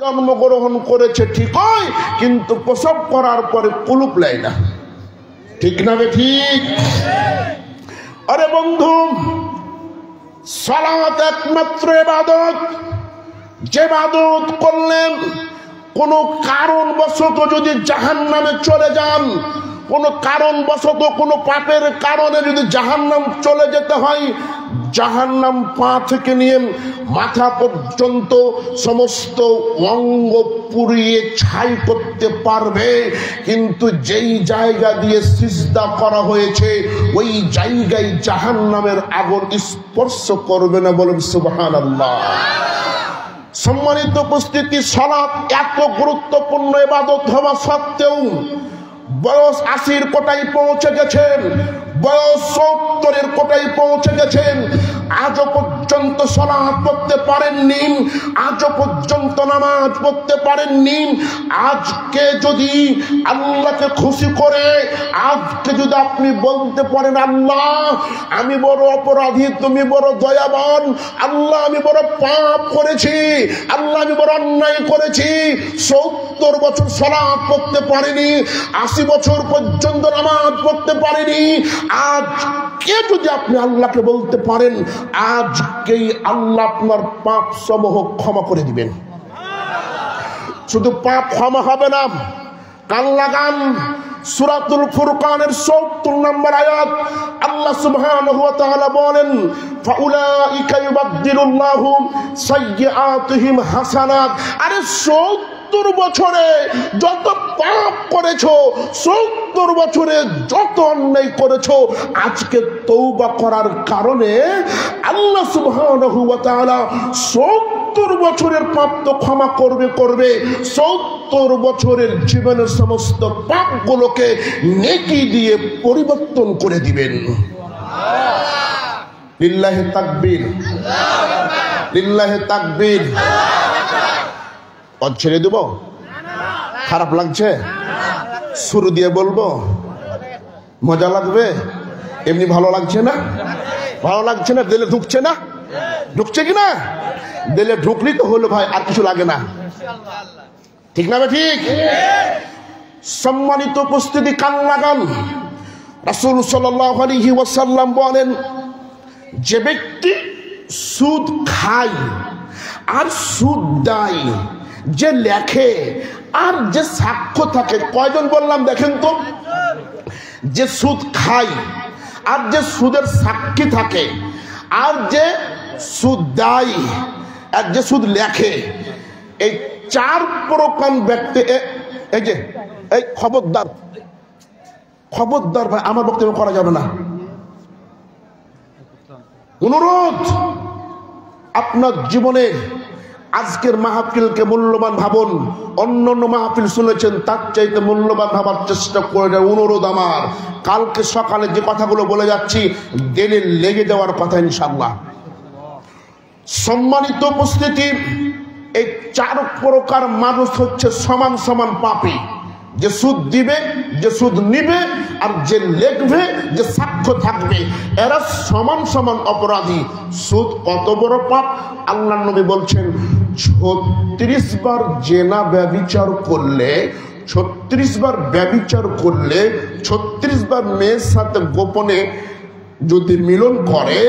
জন্মগ্রহণ করেছে ঠিকই, কিন্তু প্রসব করার পরে কুলুপ নেয় না। ঠিক না বে ঠিক? আরে বন্ধু, সালাত একমাত্র ইবাদত, যে ইবাদত করলেন কোন কারণবশত যদি জাহান্নামে চলে যান, কোন কারণবশত কোন পাপের কারণে যদি জাহান্নাম চলে যেতে হয়, জাহান্নাম পা থেকে নিয়ে মাথা পর্যন্ত সমস্ত অঙ্গ পুড়িয়ে ছাই করতে পারবে, কিন্তু যেই জায়গা দিয়ে সিজদা করা হয়েছে ওই জায়গায় জাহান্নামের আগুন স্পর্শ করবে না। বলুন সুবহানাল্লাহ। সম্মানিত উপস্থিতি, সালাত এত গুরুত্বপূর্ণ ইবাদত হওয়া সত্ত্বেও বয়স 80-র কোটায় পৌঁছে গেছেন, বয়স 70-এর কোটায় পৌঁছে গেছেন, আজও পর্যন্ত সালাত পড়তে পারেননি, আজও পর্যন্ত নামাজ পড়তে পারেননি। আজকে যদি আল্লাহকে খুশি করে আজকে যদি আপনি বলতে পারেন, আল্লাহ আমি বড় অপরাধী, তুমি বড় দয়াবান, আল্লাহ আমি বড় পাপ করেছি, আল্লাহ আমি বড় অন্যায় করেছি, 70 বছর সালাত পড়তে পারিনি, 80 বছর পর্যন্ত নামাজ পড়তে পারিনি, আজকে যদি আপনি আল্লাহকে বলতে পারেন, আজকেই আল্লাহ আপনার পাপ সমূহ ক্ষমা করে দিবেন। শুধু পাপ ক্ষমা হবে না, কান লাগান, সূরাতুল ফুরকানের 70 নম্বর আয়াত আল্লাহ সুবহানাহু ওয়া তাআলা বলেন, ফাউলাইকা ইউবাদদিলুল্লাহু সাইয়্যাতিহিম হাসানাত। আরে 70 বছরে যত পাপ করেছো, 70 বছরে যত অন্যায় করেছো, আজকে তওবা করার কারণে আল্লাহ সুবহানাহু ওয়া তাআলা 70 বছরের পাপ তো ক্ষমা করবে, 70 বছরের জীবনের সমস্ত পাপগুলোকে নেকি দিয়ে পরিবর্তন করে দিবেন। লিল্লাহি তাকবীর, লিল্লাহি তাকবীর। পথ ছেড়ে দেব? খারাপ লাগছে? শুরু দিয়ে বলবো? মজা লাগবে? এমনি ভালো লাগছে না? ভালো লাগছে না? দিলে ঢুকছে না? ঢুকছে কিনা? দিলে ঢুকলি তো হলো ভাই, আর কিছু লাগে না। ঠিক না ভাই? ঠিক। সম্মানিত উপস্থিতি, কান লাগান, রাসূল সাল্লাল্লাহু আলাইহি ওয়াসাল্লাম বলেন, যে ব্যক্তি সুদ খায় আর সুদ দেয়, যে লেখে আর যে সাক্ষ্য থাকে, কয়জন বললাম দেখেন তো? যে সুদ খায় আর যে সুদের সাক্ষী থাকে আর যে সুদ দেয় আর যে সুদ লেখে, এই 4 প্রকার ব্যক্তি, এই যে এই খবরদার, খবরদার ভাই, আমার বক্তব্য করা যাবে না, অনুরোধ। আপনার জীবনে আজকের মাহফিলকে মূল্যবান ভাবুন, অন্যান্য মাহফিল শুনেছেন তার চাইতে মূল্যবান ভাবার চেষ্টা করে। অনুরোধ আমার, কালকে সকালে যে কথাগুলো বলে যাচ্ছি দিলে লেগে যাওয়ার কথা ইনশাআল্লাহ। সম্মানিত উপস্থিতি, এই 4 প্রকার মানুষ হচ্ছে সমান সমান পাপী। যে সুদ দিবে, যে সুদ নিবে, আর যে লিখবে, যে সাক্ষ্য থাকবে, এরা সমান সমান অপরাধী। সুদ কত বড় পাপ! আল্লাহর নবী বলছেন, 36 বার জেনা ব্যভিচার করলে, 36 বার ব্যভিচার করলে, 36 বার মেয়ের সাথে গোপনে যদি মিলন করে,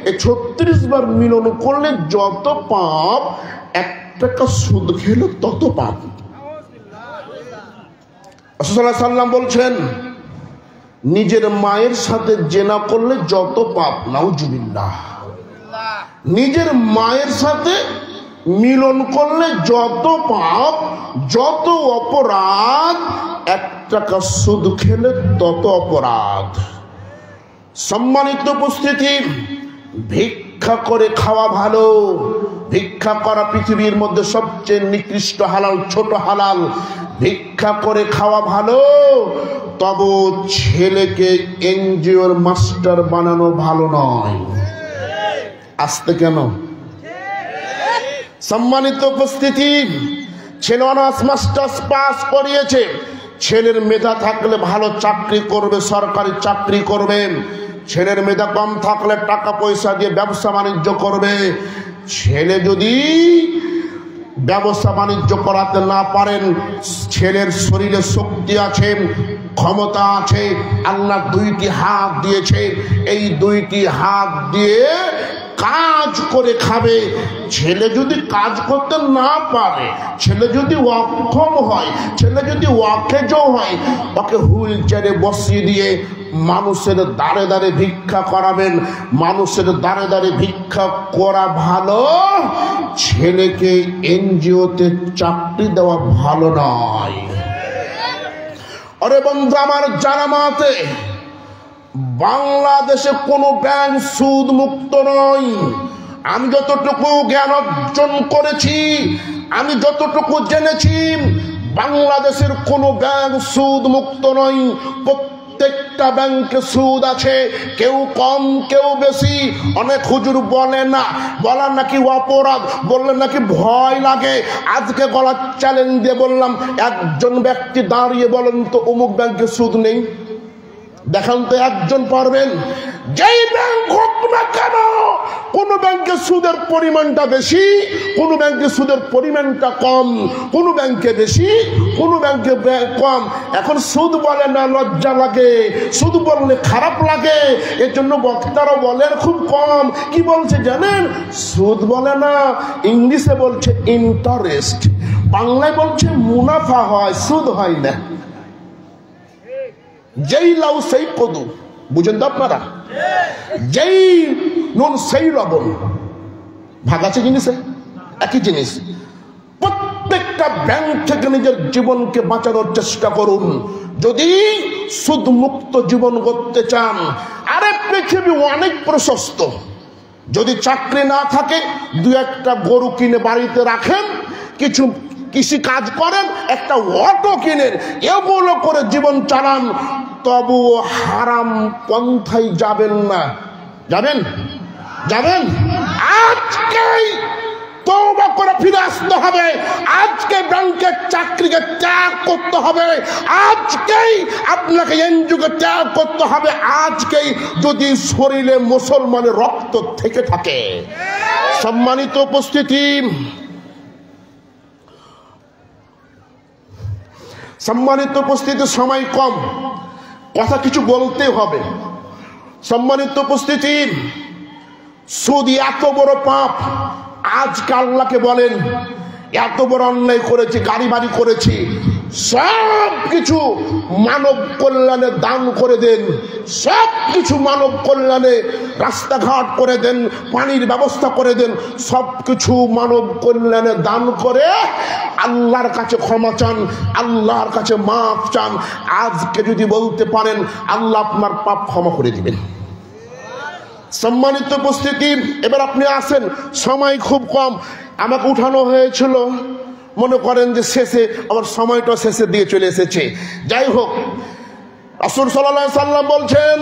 এই 36 বার মিলন করলে যত পাপ, 1 টাকা সুদ খেলে তত পাপ। রাসূল সাল্লাল্লাহু আলাইহি ওয়াসাল্লাম বলছেন, নিজের মায়ের সাথে জেনা করলে যত পাপ, নাউজুবিল্লাহ, নিজের মায়ের সাথে মিলন করলে যত পাপ, যত অপরাধ, 1 টাকা সুদ খেলে তত অপরাধ। সম্মানিত উপস্থিতি, ভিক্ষা করে খাওয়া ভালো, ভিক্ষা করা পৃথিবীর মধ্যে সবচেয়ে নিকৃষ্ট হালাল, ছোট হালাল। ভিক্ষা করে খাওয়া ভালো, তবে ছেলেকে এনজিওর মাস্টার বানানো ভালো নয়। আসতে কেন? সম্মানিত উপস্থিতি, ছেলে অনার্স মাস্টার্স পাস করিয়েছে, ছেলের মেধা থাকলে ভালো চাকরি করবে, সরকারি চাকরি করবে। ছেলের মেধা কম থাকলে টাকা পয়সা দিয়ে ব্যবসা বাণিজ্য করবে। ছেলে যদি ব্যবসা বাণিজ্য করাতে না পারেন, ছেলের শরীরে শক্তি আছে, ক্ষমতা আছে, আল্লাহ দুইটি হাত দিয়েছে, এই দুইটি হাত দিয়ে কাজ করে খাবে। ছেলে যদি কাজ করতে না পারে, ছেলে যদি অক্ষম হয়, ছেলে যদি অকেজ হয়, ওকে হুইল চেয়ারে বসিয়ে দিয়ে মানুষের দাঁড়ে দাঁড়ে ভিক্ষা করাবেন। মানুষের দাঁড়ে দাঁড়ে ভিক্ষা করা ভালো, ছেলেকে এনজিওতে চাকরি দেওয়া ভালো নয়। আরে বন্ধু আমার, জানামাতে বাংলাদেশে কোনো ব্যাংক সুদ মুক্ত নয়। আমি যতটুকু জ্ঞান অর্জন করেছি, আমি যতটুকু জেনেছি, বাংলাদেশের কোনো ব্যাংক সুদ মুক্ত নয়। প্রত্যেকটা ব্যাংকে সুদ আছে, কেউ কম কেউ বেশি। অনেক হুজুর বলে না, বলার নাকি অপরাধ, বললে নাকি ভয় লাগে। আজকে গলার চ্যালেঞ্জ দিয়ে বললাম, একজন ব্যক্তি দাঁড়িয়ে বলেন তো অমুক ব্যাংকে সুদ নেই, দেখান তো একজন পারবেন? যেই ব্যাংক হোক না কেন, কোন ব্যাংকে সুদের পরিমাণটা বেশি, কোন ব্যাংকে সুদের পরিমাণটা কম, কোন ব্যাংকে বেশি, কোন ব্যাংকে কম। এখন সুদ বলে না লজ্জা লাগে, সুদ বললে খারাপ লাগে, এর জন্য বক্তারা বলেন খুব কম। কি বলছে জানেন? সুদ বলে না, ইংলিশে বলছে ইন্টারেস্ট, বাংলায় বলছে মুনাফা হয়, সুদ হয় না। যেই লাউ সেই কদু, বুঝেন তো আপনারা? যেই নুন সেই লবণ, ভাগ আছে জিনিসে, একই জিনিস। প্রত্যেকটা ব্যাংক থেকে নিজের জীবনকে বাঁচানোর চেষ্টা করুন যদি সুদ মুক্ত জীবন করতে চান। আরে পৃথিবী অনেক প্রশস্ত। যদি চাকরি না থাকে, দু একটা গরু কিনে বাড়িতে রাখেন, কিছু কৃষি কাজ করেন, একটা অটো কিনেন, এগুলো করে জীবন চালান, তবুও হারাম পন্থায় যাবেন না। যাবেন? যাবেন? আজকেই তওবা করে ফিরে আসতে হবে। আজকে ব্যাংকের চাকরিকে ত্যাগ করতে হবে। আজকেই আপনাকে এনজিওকে ত্যাগ করতে হবে। আজকেই যদি শরীরে মুসলমানের রক্ত থেকে থাকে। সম্মানিত উপস্থিতি, সময় কম, কথা কিছু বলতে হবে। সম্মানিত উপস্থিতি, সুদ এত বড় পাপ। আজকে আল্লাহকে বলেন, এত বড় অন্যায় করেছি, গাড়ি বাড়ি করেছি, সব কিছু মানব কল্যাণে দান করে দেন, সব কিছু মানব কল্যাণে রাস্তাঘাট করে দেন, পানির ব্যবস্থা করে দেন, সব কিছু মানব কল্যাণে দান করে আল্লাহর কাছে ক্ষমা চান, আল্লাহর কাছে মাফ চান। আজকে যদি বলতে পারেন, আল্লাহ আপনার পাপ ক্ষমা করে দিবেন। সম্মানিত উপস্থিতি, এবার আপনি আসেন, সময় খুব কম। আমাকে উঠানো হয়েছিল, মনে করেন যে শেষে, আমার সময়টা শেষে দিয়ে চলে এসেছে। যাই হোক, রাসূল সাল্লাল্লাহু আলাইহি সাল্লাম বলছেন,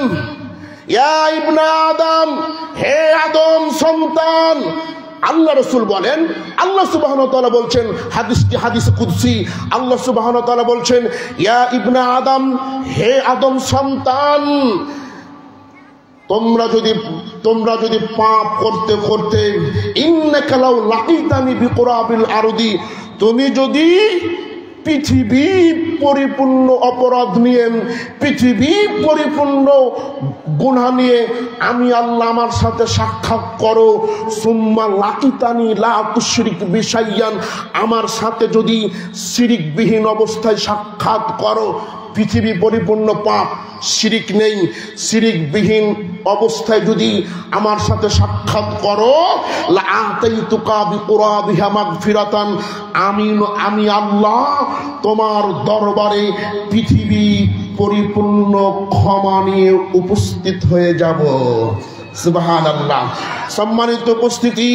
ইয়া ইবনে আদম, হে আদম সন্তান। আল্লাহ রাসূল বলেন, আল্লাহ সুবহানাহু ওয়া তাআলা বলছেন, হাদিসটি হাদিসে কুদসি, আল্লাহ সুবহানাহু ওয়া তাআলা বলছেন, ইয়া ইবনে আদম, হে আদম সন্তান, তোমরা যদি পাপ করতে করতে, ইন্নাকা লাউ লাকিতানি বিকুরাবিল আরদি, তুমি যদি পৃথিবী পরিপূর্ণ অপরাধ নিয়ে, পৃথিবী পরিপূর্ণ গুনাহ নিয়ে আমি আল্লাহ আমার সাথে সাক্ষাৎ করো, সুম্মা লাকিতানি লা তুশরিক বিশাইয়ান, আমার সাথে যদি শিরিকবিহীন অবস্থায় সাক্ষাৎ করো, পৃথিবী পরিপূর্ণ পাপ, শিরিক নেই, শিরিকবিহীন অবস্থায় যদি আমার সাথে সাক্ষাৎ করো, লাআতাইতুকা বিকুরাবিহা মাগফিরাতান, আমি আল্লাহ তোমার দরবারে পৃথিবী পরিপূর্ণ ক্ষমা নিয়ে উপস্থিত হয়ে যাব। সুবহানাল্লাহ। সম্মানিত উপস্থিতি,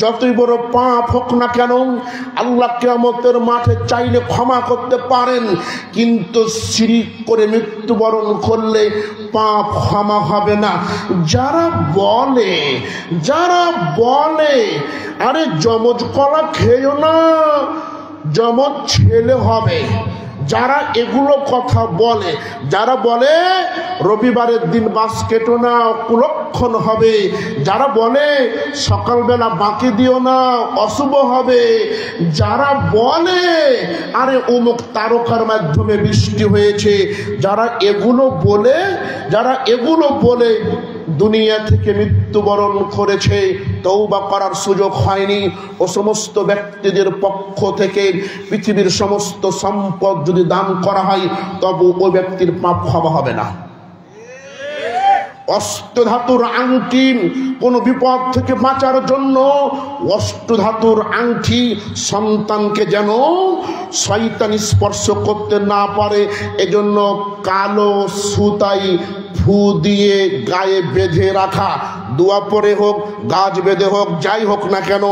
যতই বড় পাপ হোক না কেন, আল্লাহ কিয়ামতের মাঠে চাইলে ক্ষমা করতে পারেন, কিন্তু শিরিক করে মৃত্যুবরণ করলে পাপ ক্ষমা হবে না। যারা বলে আরে যমজ কলা খেয়েও না, যমজ ছেলে হবে, যারা এগুলো কথা বলে, যারা বলে রবিবারের দিন মাছ কেটো না কুলক্ষণ হবে, যারা বলে সকালবেলা বাকি দিও না অশুভ হবে, যারা বলে আরে অমুক তারকার মাধ্যমে বৃষ্টি হয়েছে, যারা এগুলো বলে দুনিয়া থেকে মৃত্যুবরণ করেছে, তওবা করার সুযোগ হয়নি, ও সমস্ত ব্যক্তিদের পক্ষ থেকে পৃথিবীর সমস্ত সম্পদ যদি দান করা হয় তবু ওই ব্যক্তির পাপ ক্ষমা হবে না। অষ্টধাতুর আংটি, কোন বিপদ থেকে বাঁচার জন্য অষ্টধাতুর আংটি সন্তানকে যেন শয়তান স্পর্শ করতে না পারে, এজন্য কালো সুতাই ফু দিয়ে গায়ে বেঁধে রাখা, দোয়া পরে হোক গাছ বেঁধে হোক যাই হোক না কেন,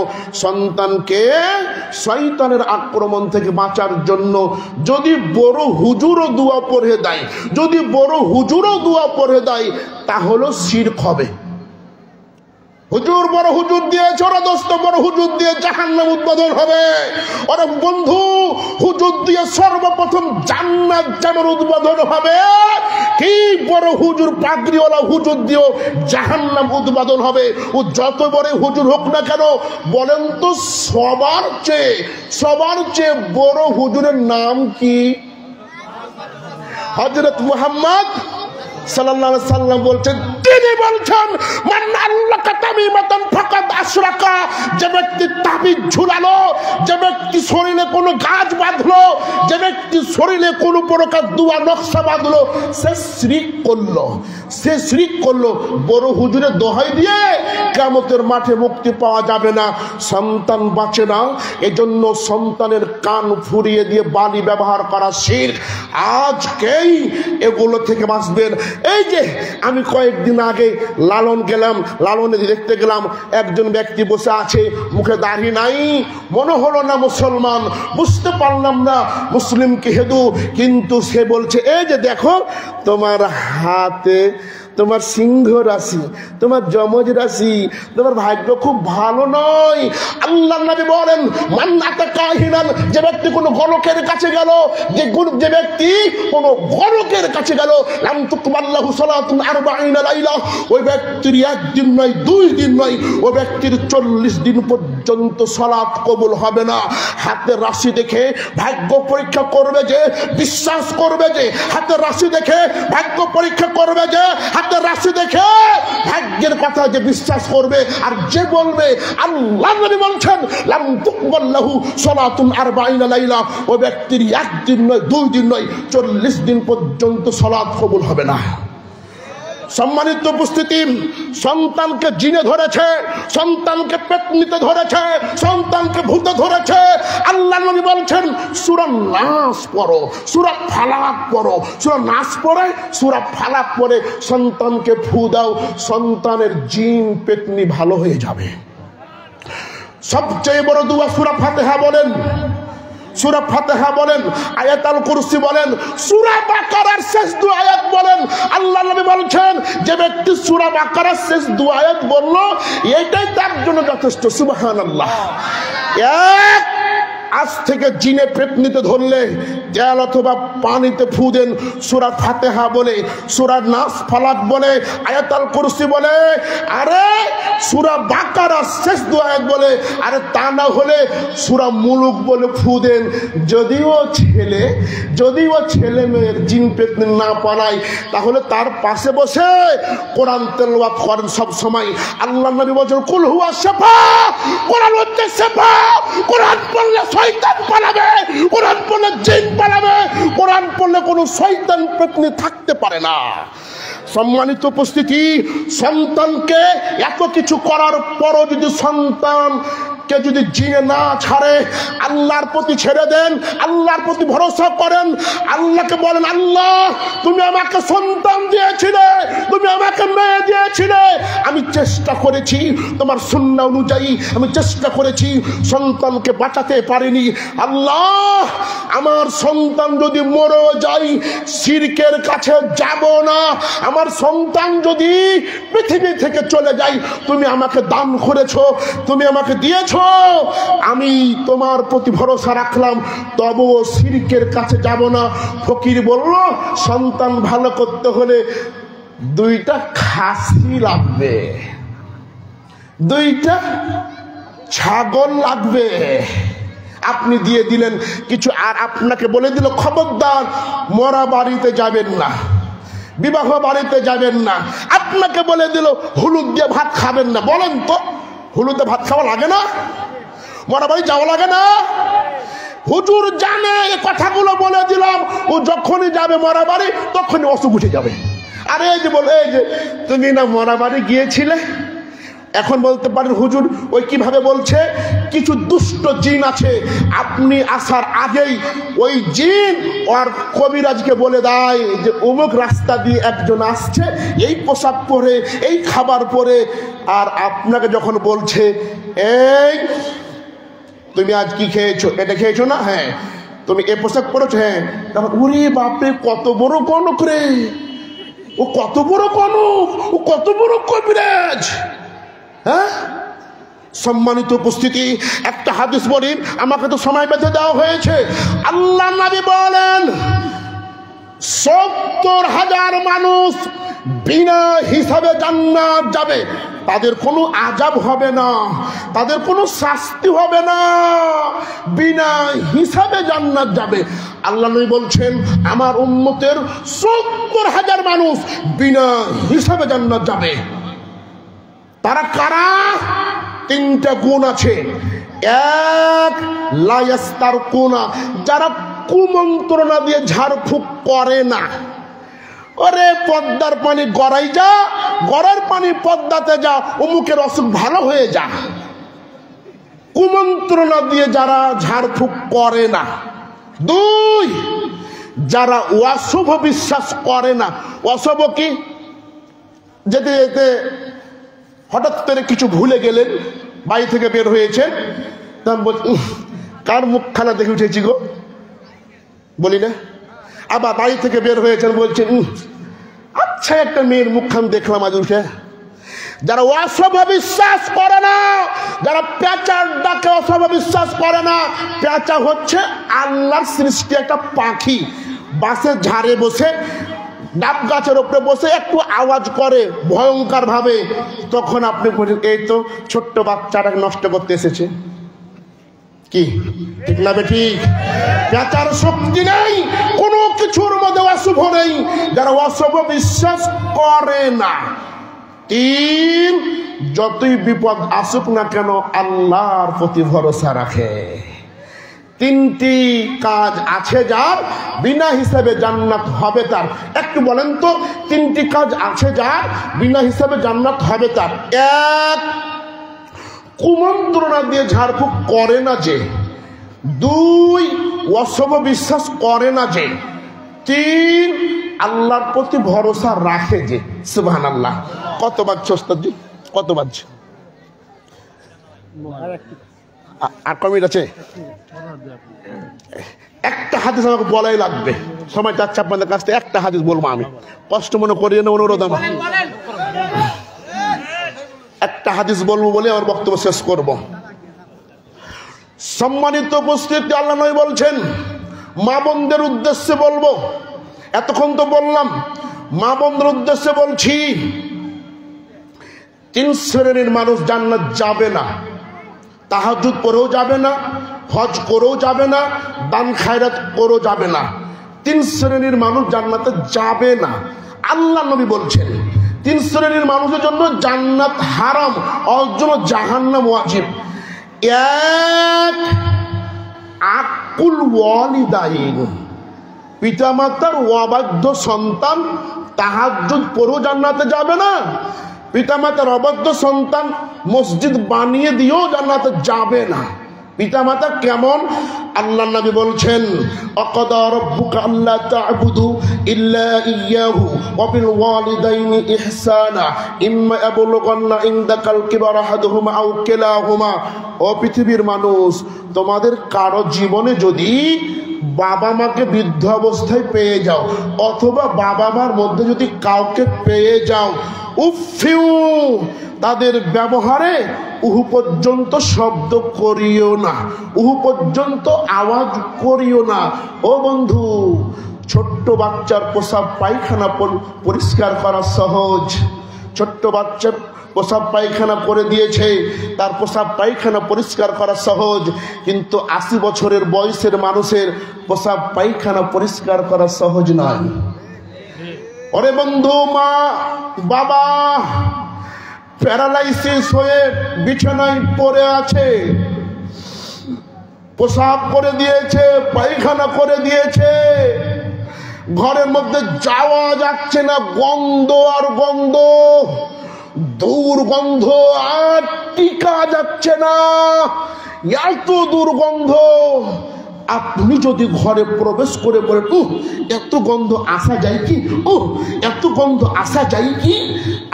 সন্তানকে শয়তানের আক্রমণ থেকে বাঁচার জন্য যদি বড় হুজুরও দোয়া পড়ে দেয়, তাহলে শিরক হবে। হুজুর বড় হুজুর দিয়ে চোরাদস্ত বড় হুজুর দিয়ে জাহান্নাম উদ্বোধন হবে। আরে বন্ধু, হুজুর দিয়ে সর্বপ্রথম জান্নাত যেমন উদ্বোধন হবে, ঠিক বড় হুজুর পাগড়িওয়ালা হুজুর দিয়েও জাহান্নাম উদ্বোধন হবে। ও যত বড় হুজুর হোক না কেন, বলেন তো সবার চেয়ে বড় হুজুরের নাম কি? হযরত মুহাম্মদ সাল্লাল্লাহু আলাইহি সাল্লাম বলছেন, তিনি বলছেন মান আল্লাকা তামিমাতান ফাকাদ আশরাকা, যে ব্যক্তি তাবিজ ঝুলালো, যে ব্যক্তি শরীরে কোনো গাছ বাঁধলো, যে ব্যক্তি শরীরে কোনো প্রকার দুয়া নকশা বাঁধলো, সে শিরক করলো। বড় হুজুরের দোহাই দিয়ে কিয়ামতের মাঠে মুক্তি পাওয়া যাবে না, সন্তান বাঁচে না। এজন্য সন্তানের কান ফুরিয়ে দিয়ে বালি ব্যবহার করা শিরক। আজকেই এগুলো থেকে বাঁচবেন। এই যে আমি কয়েকদিন আগে লালনে দেখতে গেলাম, একজন ব্যক্তি বসে আছে, মুখে দাড়ি নাই, মনে হলো না মুসলমান, বুঝতে পারলাম না মুসলিম কি হিন্দু, কিন্তু সে বলছে এই যে দেখো তোমার হাতে তোমার সিংহ রাশি, তোমার যমজ রাশি, তোমার ভাগ্য খুব ভালো নয়। আল্লাহর নবী বলেন মান আতা কাহিনান, যে ব্যক্তি কোনো গণকের কাছে গেল, যে ব্যক্তি কোনো গণকের কাছে গেল, লাম তুকবাল্লাহু সালাতুন 40 লাইলা, ওই ব্যক্তির একদিন নয় 2 দিন নয়, ওই ব্যক্তির 40 দিন পর্যন্ত সালাত কবুল হবে না। হাতের রাশি দেখে ভাগ্য পরীক্ষা করবে যে, বিশ্বাস করবে যে, হাতের রাশি দেখে ভাগ্য পরীক্ষা করবে যে, হাতের রাশি দেখে ভাগ্যের কথা যে বিশ্বাস করবে, আর যে বলবে আল্লাহর নবী বলছেন লাম তুকবাল্লাহু সালাতুন 40 লাইলা, ওই ব্যক্তির একদিন নয় 2 দিন নয় 40 দিন পর্যন্ত সালাত কবুল হবে না। সম্মানিত উপস্থিতি, সন্তানকে জিনে ধরেছে, সন্তানকে পেতনিতে ধরেছে, সন্তানকে ভূতে ধরেছে, আল্লাহর নবী বলছেন সূরা নাস পড়ো, সূরা ফালাক পড়ো, সূরা নাস পড়ে সূরা ফালাক পড়ে সন্তানকে ফু দাও, সন্তানের জিন পেতনি ভালো হয়ে যাবে। সবচেয়ে বড় দোয়া সূরা ফাতিহা বলেন, সূরা ফাতিহা বলেন, আয়াতুল কুরসি বলেন, সূরা বাকারার শেষ 2 আয়াত বলেন। আল্লাহর নবী বলছেন যে ব্যক্তি সূরা বাকারার শেষ 2 আয়াত বলল, এটাই তার জন্য যথেষ্ট। সুবহানাল্লাহ। আজ থেকে জিনে পেতনিতে ধরলে তেল অথবা পানিতে ফু দেন, সূরা ফাতিহা বলে, সূরা নাস ফালাক বলে, আয়াতুল কুরসি বলে, আরে সূরা বাকারার শেষ 2 আয়াত বলে, আরে তা না হলে সূরা মুলুক বলে ফু দেন। যদিও ছেলে মেয়ের জিন পেতনি না পালায়, তাহলে তার পাশে বসে কোরআন তেলাওয়াত করেন সব সময়। আল্লাহর নবী বলেন কুল হুয়া শিফা, কোরআন হচ্ছে শিফা। কোরআন পড়লে শয়তান পালাবে, কোরআন পড়লে জিন পালাবে, কোরআন পড়লে কোনো শয়তান পেতনি থাকতে পারে না। সম্মানিত উপস্থিতি, সন্তানকে এত কিছু করার পরও যদি সন্তানকে যদি জিনে না ছাড়ে, আল্লাহর প্রতি ছেড়ে দেন, আল্লাহর প্রতি ভরসা করেন, আল্লাহকে বলেন আল্লাহ তুমি আমাকে সন্তান দিয়েছিলে, তুমি আমাকে মেয়ে দিয়েছিলে, আমি চেষ্টা করেছি তোমার সুন্নাহ অনুযায়ী, আমি চেষ্টা করেছি, সন্তানকে বাঁচাতে পারিনি। আল্লাহ আমার সন্তান যদি মরে যায় শিরকের কাছে যাব না, আমার সন্তান যদি পৃথিবী থেকে চলে যায়, তুমি আমাকে দান করেছো, তুমি আমাকে দিয়েছো, আমি তোমার প্রতি ভরসা রাখলাম, তবুও শিরকের কাছে যাব না। ফকির বলল, সন্তান ভালো করতে হলে 2টা খাসি লাগবে, 2টা ছাগল লাগবে। আপনি দিয়ে দিলেন কিছু, আর আপনাকে বলে দিল, খবরদার মরা বাড়িতে যাবেন না, বিবাহ বাড়িতে যাবেন না। আপনাকে বলে দিল হলুদ দিয়ে ভাত খাবেন না। বলেন তো, হলুদে ভাত খাওয়া লাগে না? মরা বাড়ি যাওয়া লাগে না? হুজুর জানে এই কথাগুলো বলে দিলাম, ও যখনই যাবে মরা বাড়ি তখনই অসুখ উঠে যাবে। আর এই যে বলে, এই যে তুমি না মরা বাড়ি গিয়েছিলে, এখন বলতে পারেন হুজুর ওই কিভাবে বলছে, কিছু দুষ্ট জিন আছে, আপনি আসার আগেই ওই জিন আর কবিরাজকে বলে দেয় যে অমুক রাস্তা দিয়ে একজন আসছে, এই পোশাক পরে, এই খাবার পরে। আর আপনাকে যখন বলছে, এই তুমি আজ কি খেয়েছো, এটা খেয়েছো না, হ্যাঁ তুমি এ পোশাক পরেছো, হ্যাঁ, তখন ওরে বাপরে কত বড় কনক রে, ও কত বড় কনক, ও কত বড় কবিরাজ। হ্যাঁ, সম্মানিত উপস্থিতি, একটা হাদিস বলি, আমাকে তো সময় বেঁধে দেওয়া হয়েছে। আল্লাহ নবী বলেন 70,000 মানুষ বিনা হিসাবে জান্নাত যাবে, তাদের কোনো আযাব হবে না, তাদের কোনো শাস্তি হবে না, বিনা হিসাবে জান্নাত যাবে। আল্লাহ নবী বলছেন আমার উম্মতের 70,000 মানুষ বিনা হিসাবে জান্নাত যাবে। তারা কারা? 3টা গুণ আছে। 1, লা ইয়াস্তারকুনা, যারা কুমন্ত্রণা দিয়ে ঝাড়ফুঁক করে না। ওরে পদ্মার পানি গড়াই যা, গড়ার পানি পদ্মাতে যা, অমুকের অসুখ ভালো হয়ে যা। কুমন্ত্রণা দিয়ে যারা ঝাড়ফুঁক করে না। 2, যারা অশুভ বিশ্বাস করে না। অশুভ কি? যেতে যেতে হঠাৎ করে কিছু ভুলে গেলেন, বাড়ি থেকে বের হয়েছেন, কার মুখখানা দেখে উঠেছি গো, বলি না। আবার বাড়ি থেকে বের হয়েছেন, বলছেন আচ্ছা একটা মেয়ের মুখখান দেখলাম আজ উঠে। যারা অশুভ বিশ্বাস করে না, যারা পেঁচার ডাকে অশুভ বিশ্বাস করে না। পেঁচা হচ্ছে আল্লাহর সৃষ্টি একটা পাখি, বাসের ঝাড়ে বসে, ডাব গাছের উপরে বসে একটু আওয়াজ করে ভয়ঙ্কর ভাবে, তখন আপনি বলেন এই তো ছোট্ট বাচ্চাটাকে নষ্ট করতে এসেছে। কি ঠিক না ঠিক? পেঁচার শক্তি নেই, কোনো কিছুর মধ্যে অশুভ নেই, যারা অশুভ বিশ্বাস করে না। 3, যতই বিপদ আসুক না কেন আল্লাহর প্রতি ভরসা রাখে। 3টি কাজ আছে যার, বিনা হিসাবে জান্নাত হবে তার। একটু বলেন তো 3টি কাজ আছে যার, বিনা হিসাবে জান্নাত হবে তার। 1, কুমন্ত্রণা দিয়ে ঝাড়ফুঁক করে না যে। 2, অশুভ বিশ্বাস করে না যে। 3, আল্লাহর প্রতি ভরসা রাখে যে। সুবহানাল্লাহ। কত বাজছে ওস্তাদজি, কত বাজছে? আর কমিট আছে? একটা হাদিস আমাকে বলাই লাগবে, সময় যাচ্ছে আপনাদের কাছ থেকে। একটা হাদিস বলবো, আমি কষ্ট মনে করি না, অনুরোধ আমার। একটা হাদিস বলবো বলে আমার বক্তব্য শেষ করব। সম্মানিত উপস্থিতি, আল্লাহ নবী বলছেন মা বোনদের উদ্দেশ্যে বলবো, এতক্ষণ তো বললাম, মা বোনদের উদ্দেশ্যে বলছি, 3 শ্রেণীর মানুষ জান্নাত যাবে না। তাহাজ্জুদ করেও যাবে না, হজ করেও যাবে না, দান খায়রাত করেও যাবে না। 3 শ্রেণীর মানুষ জান্নাতে যাবে না। আল্লাহ নবী বলছেন 3 শ্রেণীর মানুষের জন্য জান্নাত হারাম, ওর জন্য জাহান্নাম ওয়াজিব। 1, আকুল ওয়ালিদাইন, পিতামাতার অবাধ্য সন্তান তাহাজ্জুদ পড়েও জান্নাতে যাবে না। পিতামাতার অবাধ্য সন্তান মসজিদ বানিয়ে দিয়েও জান্নাতে যাবে না। পিতামাতা কেমন? আল্লাহ নবী বলছেন আকাদা রাব্বুকা আল্লা তা'বুদু ইল্লা ইয়্যাহু ওয়া বিল ওয়ালিদাইনি ইহসানা ইম্মা ইয়াবলুগান্না ইনদাকাল কিবারা আহাদুহুমা আও কিলাহুমা। ও পৃথিবীর মানুষ, তোমাদের কারো জীবনে যদি বাবা মাকে বৃদ্ধ অবস্থায় পেয়ে যাও, অথবা বাবা মার মধ্যে যদি কাউকে পেয়ে যাও, উফিউ, তাদের ব্যবহারে উহু পর্যন্ত শব্দ করিও না, উহু পর্যন্ত আওয়াজ করিও না। ও বন্ধু, ছোট্ট বাচ্চার প্রসাব পায়খানা পরিষ্কার করা সহজ। ছোট্ট বাচ্চার প্রসাব পায়খানা করে দিয়েছে, তার প্রসাব পায়খানা পরিষ্কার করা সহজ, কিন্তু 80 বছরের বয়সের মানুষের প্রসাব পায়খানা পরিষ্কার করা সহজ নয়। ওরে বন্ধু, মা বাবা প্যারালাইসিস হয়ে বিছানায় পড়ে আছে, প্রসাব করে দিয়েছে, পায়খানা করে দিয়েছে, ঘরের মধ্যে যাওয়া যাচ্ছে না, গন্ধ আর গন্ধ, দুর্গন্ধ আর টিকা যাচ্ছে না, এত দুর্গন্ধ। আপনি যদি ঘরে প্রবেশ করে বলেন, এত গন্ধ আসা যায় কি, এত গন্ধ আসা যায় কি,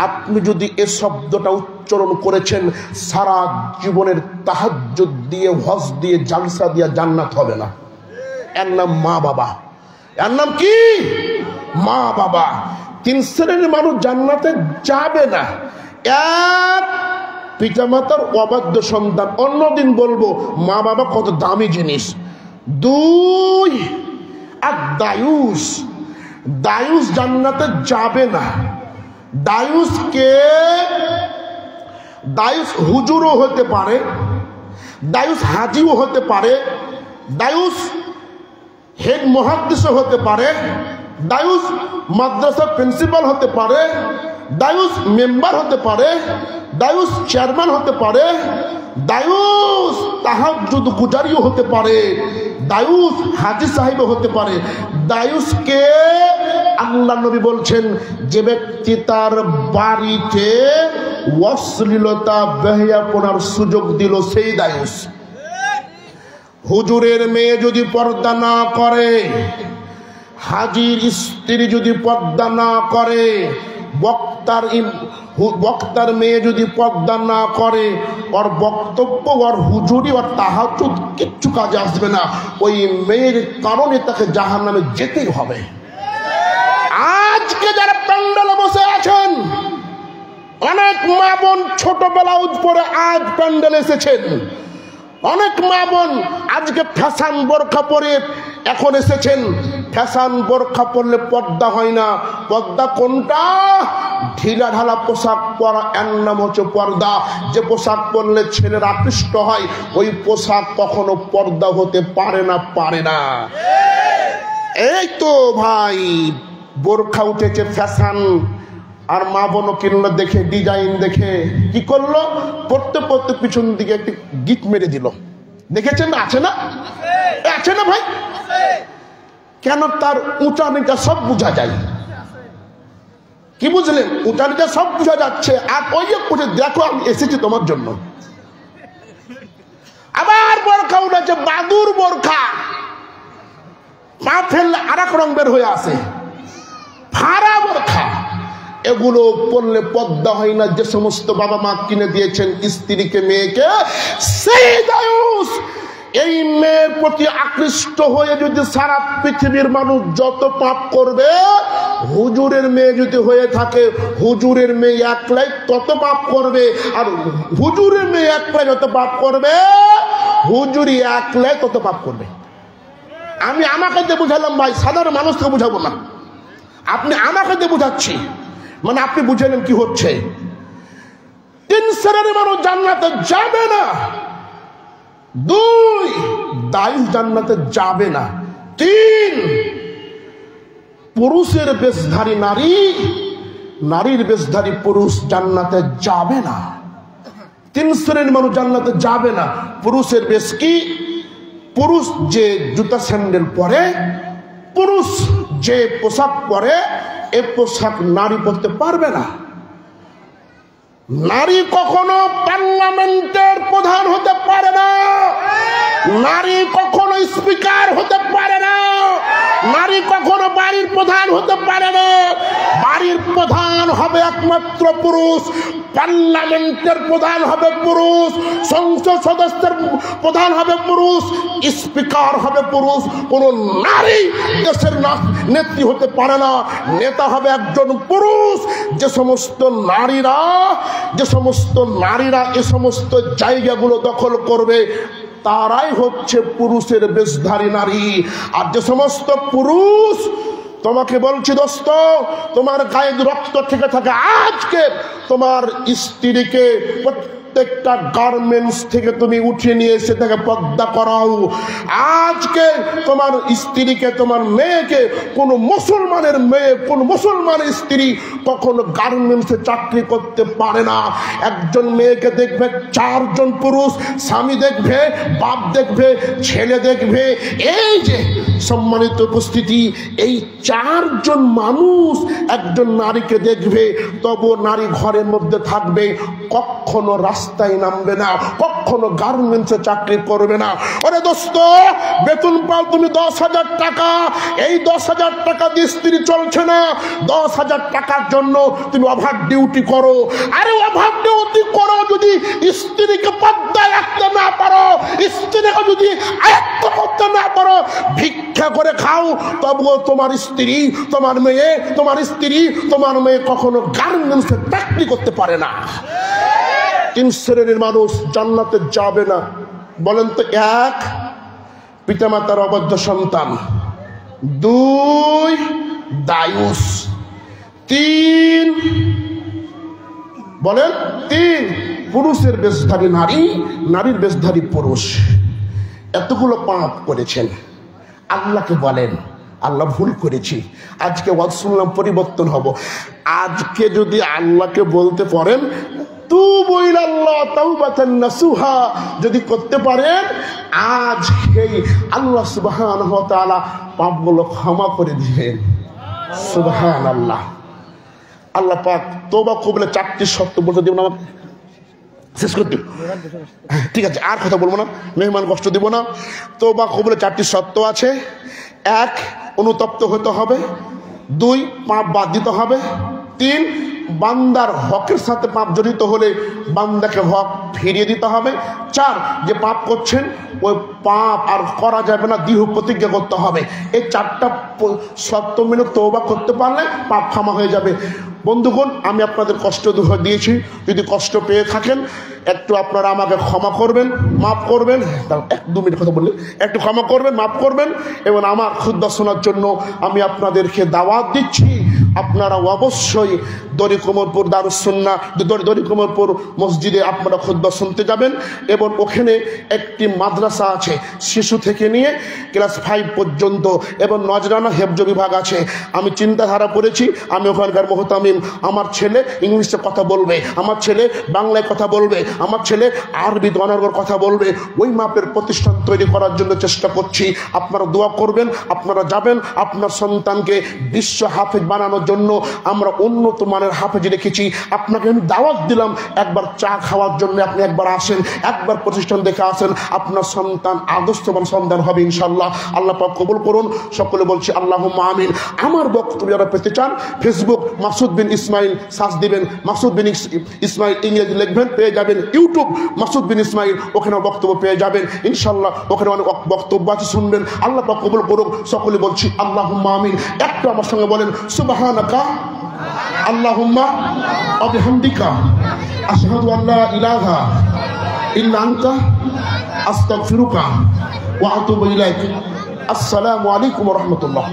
আপনি যদি এ শব্দটা উচ্চারণ করেছেন, সারা জীবনের তাহাজ্জুদ দিয়ে, হজ দিয়ে, জালসা দিয়ে জান্নাত হবে না। এর নাম মা বাবা। এর নাম কি? মা বাবা। 3 শ্রেণীর মানুষ জান্নাতে যাবে না। এক, পিতামাতার অবাধ্য সন্তান। অন্যদিন বলবো মা বাবা কত দামি জিনিস। 2, আর দায়ুস। দায়ুস জান্নাতে যাবে না। দায়ুসকে, দায়ুস হুজুরও হতে পারে, দায়ুস হাজিও হতে পারে, দায়ুস হেড মুহাদ্দিসও হতে পারে, দায়ুস মাদ্রাসার প্রিন্সিপাল হতে পারে, দায়ুস মেম্বার হতে পারে, দায়ুস চেয়ারম্যান হতে পারে, দায়ুস তাহাজ্জুদ গুজারিও হতে পারে, দায়ুস হাজি সাহেবও হতে পারে। দায়ুসকে আল্লাহ নবী বলছেন, যে ব্যক্তি তার বাড়িতে অশ্লীলতা বেহায়াপনার সুযোগ দিল, সেই দায়ুস। হুজুরের মেয়ে যদি পর্দা না করে, হাজির স্ত্রী যদি পর্দা না করে, বক্তার মেয়ে যদি পর্দা না করে, ওর বক্তব্য, ওর হুজুরি, ওর তাহাজ্জুদ কিচ্ছু কাজে আসবে না। ওই মেয়ের কারণে তাকে জাহান্নামে যেতেই হবে। আজকে যারা প্যান্ডেলে বসে আছেন, অনেক মা বোন ছোটবেলা পরে আজ প্যান্ডেলে এসেছেন। অনেক মা বোন আজকে ফ্যাশন বোরখা পরে এখন এসেছেন। ফ্যাশন বোরখা পরলে পর্দা হয় না। পর্দা কোনটা? ঢিলা ঢালা পোশাক পরা, এর নাম হচ্ছে পর্দা। যে পোশাক পরলে ছেলেরা আকৃষ্ট হয়, ওই পোশাক কখনো পর্দা হতে পারে না, পারে না। এই তো ভাই, বোরখা উঠেছে ফ্যাশন, আর মা বোনও কিনলো দেখে, ডিজাইন দেখে কি করলো, পড়তে পড়তে পিছন দিকে একটি গিট মেরে দিল। দেখেছেন না? আছে না? আছে না ভাই? কেন? তার উঁচা নিচা সব বোঝা যায়। কি বুঝলেন? উঁচা নিচা সব বোঝা যাচ্ছে। আর ওই যে পড়ে দেখো, আমি এসেছি তোমার জন্য। আবার বোরখা উঠেছে, বাদুর বোরখা, পা ফেললে আর এক রং বের হয়ে আসে, ফাড়া বোরখা। এগুলো পড়লে পর্দা হয় না। যে সমস্ত বাবা মা কিনে দিয়েছেন স্ত্রীকে, মেয়েকে, সেই দায়ুস। এই মেয়ের প্রতি আকৃষ্ট হয়ে যদি সারা পৃথিবীর মানুষ যত পাপ করবে, হুজুরের মেয়ে যদি হয়ে থাকে, হুজুরের মেয়ে একলাই তত পাপ করবে। আর হুজুরের মেয়ে একলাই যত পাপ করবে, হুজুরি একলাই তত পাপ করবে। আমি আমাকে দিয়ে বুঝালাম ভাই, সাধারণ মানুষকে বুঝাবো না। আপনি আমাকে দিয়ে বুঝাচ্ছি, মানে আপনি বুঝে নেন কি হচ্ছে। 3 শ্রেণীর মানুষ জান্নাতে যাবে না। 2, দায়ুস জান্নাতে যাবে না। 3, পুরুষের বেশধারী নারী, নারীর বেশধারী পুরুষ জান্নাতে যাবে না। 3 শ্রেণীর মানুষ জান্নাতে যাবে না। পুরুষের বেশ কি? পুরুষ যে জুতা স্যান্ডেল পরে, পুরুষ যে পোশাক পরে, এ পোশাক নারী পরতে পারবে না। নারী কখনো পার্লামেন্টের প্রধান হতে পারে না, নারী কখনো স্পিকার হতে পারে না, নারী কখনো বাড়ির প্রধান হতে পারে না। বাড়ির প্রধান হবে একমাত্র পুরুষ, পার্লামেন্টের প্রধান হবে পুরুষ, সংসদ সদস্যের প্রধান হবে পুরুষ, স্পিকার হবে পুরুষ। কোন নারী দেশের নেত্রী হতে পারে না। নেতা হবে একজন পুরুষ। যে সমস্ত নারীরা এ সমস্ত জায়গাগুলো দখল করবে তারাই হচ্ছে পুরুষের বেশধারী নারী। আর যে সমস্ত পুরুষ, তোমাকে বলছি দোস্ত, তোমার গায়ে রক্ত থেকে থাকে, আজকে তোমার স্ত্রীকে প্রত্যেকটা গার্মেন্টস থেকে তুমি উঠিয়ে নিয়ে এসে তাকে পর্দা করাও। আজকে তোমার স্ত্রীকে, তোমার মেয়েকে, কোন মুসলমানের মেয়ে, কোন মুসলমানের স্ত্রী কখনো গার্মেন্টসে চাকরি করতে পারে না। একজন মেয়েকে দেখবে 4 জন পুরুষ, স্বামী দেখবে, বাপ দেখবে, ছেলে দেখবে। এই যে সম্মানিত উপস্থিতি, এই 4 জন মানুষ একজন নারীকে দেখবে, তবু নারী ঘরের মধ্যে থাকবে, কখনো রাস্তায় নামবে না, কখনো গার্মেন্টসে চাকরি করবে না। ওরে দোস্ত, বেতন পাও তুমি 10,000 টাকা, এই 10,000 টাকা দিয়ে স্ত্রী চলছে না। 10,000 টাকার জন্য তুমি ওভার ডিউটি করো। আরে ওভার ডিউটি করো যদি স্ত্রীকে পর্দায় রাখতে না পারো, স্ত্রীকে যদি আয়ত্ত করতে না পারো, ভিক্ষা করে খাও, তবুও তোমার স্ত্রী, তোমার মেয়ে, তোমার মেয়ে কখনো গার্মেন্টসে চাকরি করতে পারে না। 3 শ্রেণীর মানুষ জান্নাতে যাবে না। বলেন তো? 1, পিতামাতার অবৈধ সন্তান; 2, দায়ুস; 3, বলেন 3, পুরুষের বেশধারী নারী, নারীর বেশধারী পুরুষ। এতগুলো পাপ করেছেন, আল্লাহকে বলেন আল্লাহ ভুল করেছি, আজকে ওয়াজ শুনলাম পরিবর্তন হব। আজকে যদি আল্লাহকে বলতে পারেন, তুবু ইলাল্লাহ তাওবাতান নাসুহা, যদি করতে পারেন, আজ এই আল্লাহ সুবহানাহু ওয়া তাআলা পাপগুলো ক্ষমা করে দিবেন। সুবহানাল্লাহ। আল্লাহ পাক তওবা কবুলে 4টি শর্ত বলতে দিবেন আমাকে, শেষ করতে। ঠিক আছে, আর কথা বলবো না, মেহমান কষ্ট দিব না। তওবা কবুলে 4টি শর্ত আছে। 1, অনুতপ্ত হতে হবে; 2, পাপ বাদ দিতে হবে; 3, বান্দার হকের সাথে পাপ জড়িত হলে বান্দাকে হক ফিরিয়ে দিতে হবে; 4, যে পাপ করছেন ওই পাপ আর করা যাবে না, দৃঢ় প্রতিজ্ঞা করতে হবে। এই 4টা শর্ত মেনে তওবা করতে পারলে পাপ ক্ষমা হয়ে যাবে। বন্ধুগণ, আমি আপনাদের কষ্ট দিয়েছি, যদি কষ্ট পেয়ে থাকেন একটু আপনারা আমাকে ক্ষমা করবেন, মাফ করবেন। 1-2 মিনিট কথা বললে একটু ক্ষমা করবেন, মাফ করবেন। এবং আমার খুতবা শোনার জন্য আমি আপনাদেরকে দাওয়াত দিচ্ছি, আপনারা অবশ্যই দড়িকুমরপুর দারুস সুন্নাহ, দড়িকুমরপুর মসজিদে আপনারা খুতবা শুনতে যাবেন। এবং ওখানে একটি মাদ্রাসা আছে, শিশু থেকে নিয়ে ক্লাস 5 পর্যন্ত, এবং নজরানা হেফজ বিভাগ আছে। আমি চিন্তাধারা করেছি, আমি ওখানকার মুহতামিম, আমার ছেলে ইংলিশে কথা বলবে, আমার ছেলে বাংলায় কথা বলবে, আমার ছেলে আরবি অনর্গল কথা বলবে। ওই মাপের প্রতিষ্ঠান তৈরি করার জন্য চেষ্টা করছি। আপনারা দোয়া করবেন, আপনারা যাবেন, আপনার সন্তানকে বিশ্ব হাফেজ বানানোর জন্য আমরা উন্নত মানের হাফেজ রেখেছি। আপনাকে আমি দাওয়াত দিলাম, একবার চা খাওয়ার জন্য আপনি একবার আসেন, একবার প্রতিষ্ঠান দেখে আসেন, আপনার সন্তান আদর্শবান সন্তান হবে ইনশাআল্লাহ। আল্লাহ পাক কবুল করুন। সকলে বলছি আল্লাহুম্মা আমিন। আমার বক্তব্য যারা পেতে চান, ফেসবুক মাসুদ বিন ইসমাইল সার্চ দিবেন, মাসুদ বিন ইসমাইল ইংরেজি লিখবেন, পেয়ে যাবেন। ইউটিউব মাসুদ বিন ইসমাইল, ওখানে বক্তব্য পেয়ে যাবেন ইনশাআল্লাহ। ওখানে অনেক বক্তব্য আছে, শুনবেন। আল্লাহ পাক কবুল করুন। সকলে বলছি আল্লাহুম্মা আমিন। একটু আমার সঙ্গে বলেন সুবহানাকা আল্লাহুম্মা ওয়া বিহামদিকা আশহাদু আল্লা ইলাহা ইল্লা আনতা আস্তাগফিরুকা ওয়া আতুবু ইলাইক। আসসালামু আলাইকুম ওয়া রাহমাতুল্লাহ।